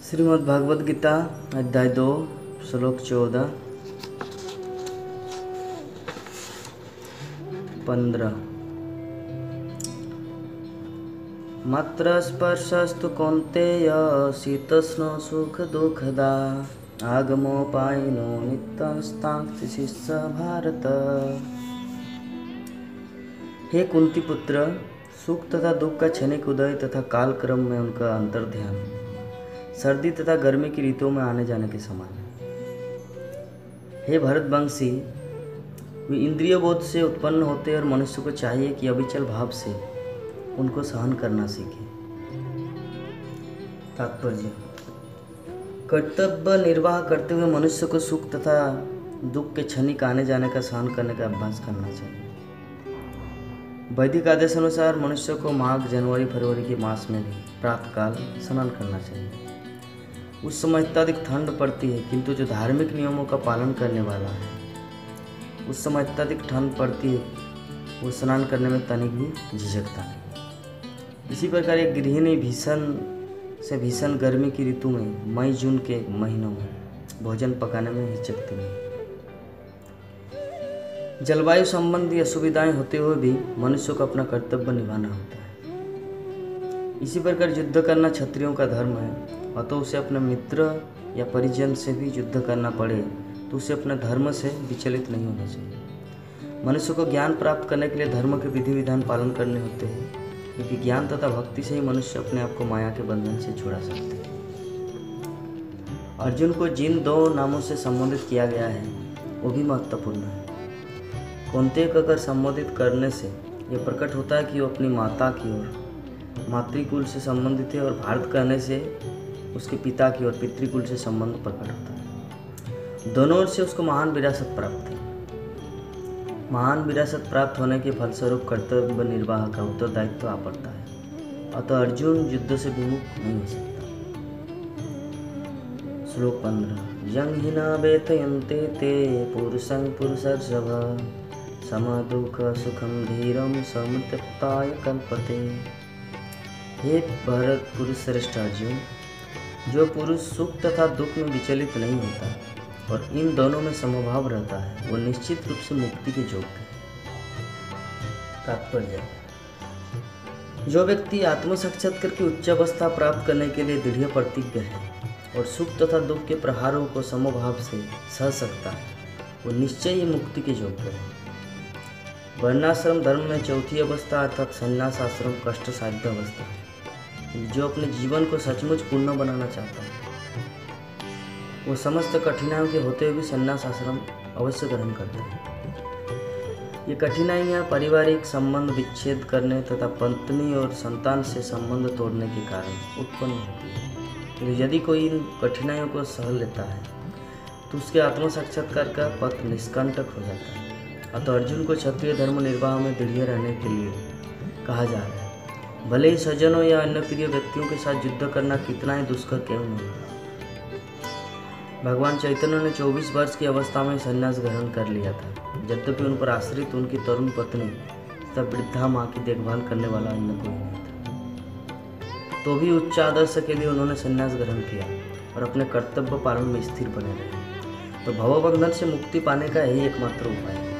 श्रीमद् भागवत गीता अध्याय 2 श्लोक 14-15। मात्र स्पर्शस्तु कौन्तेय शीतोष्ण सुख दुःखदा आगमोपायिनो नित्यस्तांस्तिशिष्य भारत। हे कुंती पुत्र, सुख तथा दुख का क्षणिक उदय तथा काल क्रम में उनका अंतर ध्यान सर्दी तथा गर्मी की ऋतुओं में आने जाने के समान है। हे भरतवंशी, वे इंद्रिय बोध से उत्पन्न होते और मनुष्य को चाहिए कि अविचल भाव से उनको सहन करना सीखे। तात्पर्य: कर्तव्य निर्वाह करते हुए मनुष्य को सुख तथा दुख के क्षणिक आने जाने का सहन करने का अभ्यास करना चाहिए। वैदिक आदेश अनुसार मनुष्य को माघ, जनवरी, फरवरी के मास में भी प्रातःकाल स्नान करना चाहिए। उस समय अत्यधिक ठंड पड़ती है, किंतु जो धार्मिक नियमों का पालन करने वाला है उस समय अत्यधिक ठंड पड़ती है, वो स्नान करने में तनिक भी झिझकता नहीं। इसी प्रकार एक गृहिणी भीषण से भीषण गर्मी की ऋतु में मई जून के महीनों में भोजन पकाने में हिचकती नहीं। जलवायु संबंधी असुविधाएं होते हुए भी मनुष्य को अपना कर्तव्य निभाना होता है। इसी प्रकार युद्ध करना क्षत्रियों का धर्म है, अतः उसे अपने मित्र या परिजन से भी युद्ध करना पड़े तो उसे अपने धर्म से विचलित नहीं होना चाहिए। मनुष्य को ज्ञान प्राप्त करने के लिए धर्म के विधि विधान पालन करने होते हैं, क्योंकि ज्ञान तथा भक्ति से ही मनुष्य अपने आप को माया के बंधन से छुड़ा सकते हैं। अर्जुन को जिन 2 नामों से संबोधित किया गया है वो भी महत्वपूर्ण है। कौन्तेय कहकर संबोधित करने से यह प्रकट होता है कि वो अपनी माता की ओर मातृकुल से संबंधित है, और भारत कहने से उसके पिता की ओर पितृकुल से संबंध प्रकट होता है। दोनों ओर से उसको महान विरासत प्राप्त है। महान विरासत प्राप्त होने के फलस्वरूप कर्तव्य निर्वाह का उत्तरदायित्व आ पड़ता है, अतः अर्जुन युद्ध से विमुख नहीं हो सकता। श्लोक 15। यं हि न वेतयन्ते ते पुरुषं पुरुषर्षभ समदुःख सुखं धीरं समृत्यक्ताय कल्पते। हे भरत पुरुष श्रेष्ठ अर्जुन, जो पुरुष सुख तथा दुख में विचलित नहीं होता और इन दोनों में समभाव रहता है, वो निश्चित रूप से मुक्ति के योग्य है। तात्पर्य: जो व्यक्ति आत्म साक्षात्कार की उच्च अवस्था प्राप्त करने के लिए दृढ़ प्रतिज्ञ है और सुख तथा दुख के प्रहारों को समभाव से सह सकता है, वो निश्चय ही मुक्ति के योग्य है। वर्णाश्रम धर्म में चौथी अवस्था अर्थात संन्यास आश्रम कष्ट साध्य अवस्था है। जो अपने जीवन को सचमुच पूर्ण बनाना चाहता है वो समस्त कठिनाइयों के होते हुए भी संन्यास आश्रम अवश्य ग्रहण करता है। ये कठिनाइयाँ पारिवारिक संबंध विच्छेद करने तथा पत्नी और संतान से संबंध तोड़ने के कारण उत्पन्न होती है। तो यदि कोई इन कठिनाइयों को सह लेता है तो उसके आत्म साक्षात्कार का पथ निष्कंटक हो जाता है। अतः अर्जुन को क्षत्रिय धर्म निर्वाह में दृढ़ रहने के लिए कहा जा रहा है। भले ही सज्जनों या अन्य प्रिय व्यक्तियों के साथ युद्ध करना कितना ही दुष्कर क्यों नहीं। भगवान चैतन्य ने 24 वर्ष की अवस्था में संन्यास ग्रहण कर लिया था, यद्यपि उन पर आश्रित उनकी तरुण पत्नी तथा वृद्धा माँ की देखभाल करने वाला अन्य कोई नहीं था। तो भी उच्च आदर्श के लिए उन्होंने संन्यास ग्रहण किया और अपने कर्तव्य पालन में स्थिर बने रहे। तो भवबंधन से मुक्ति पाने का यही एकमात्र उपाय है।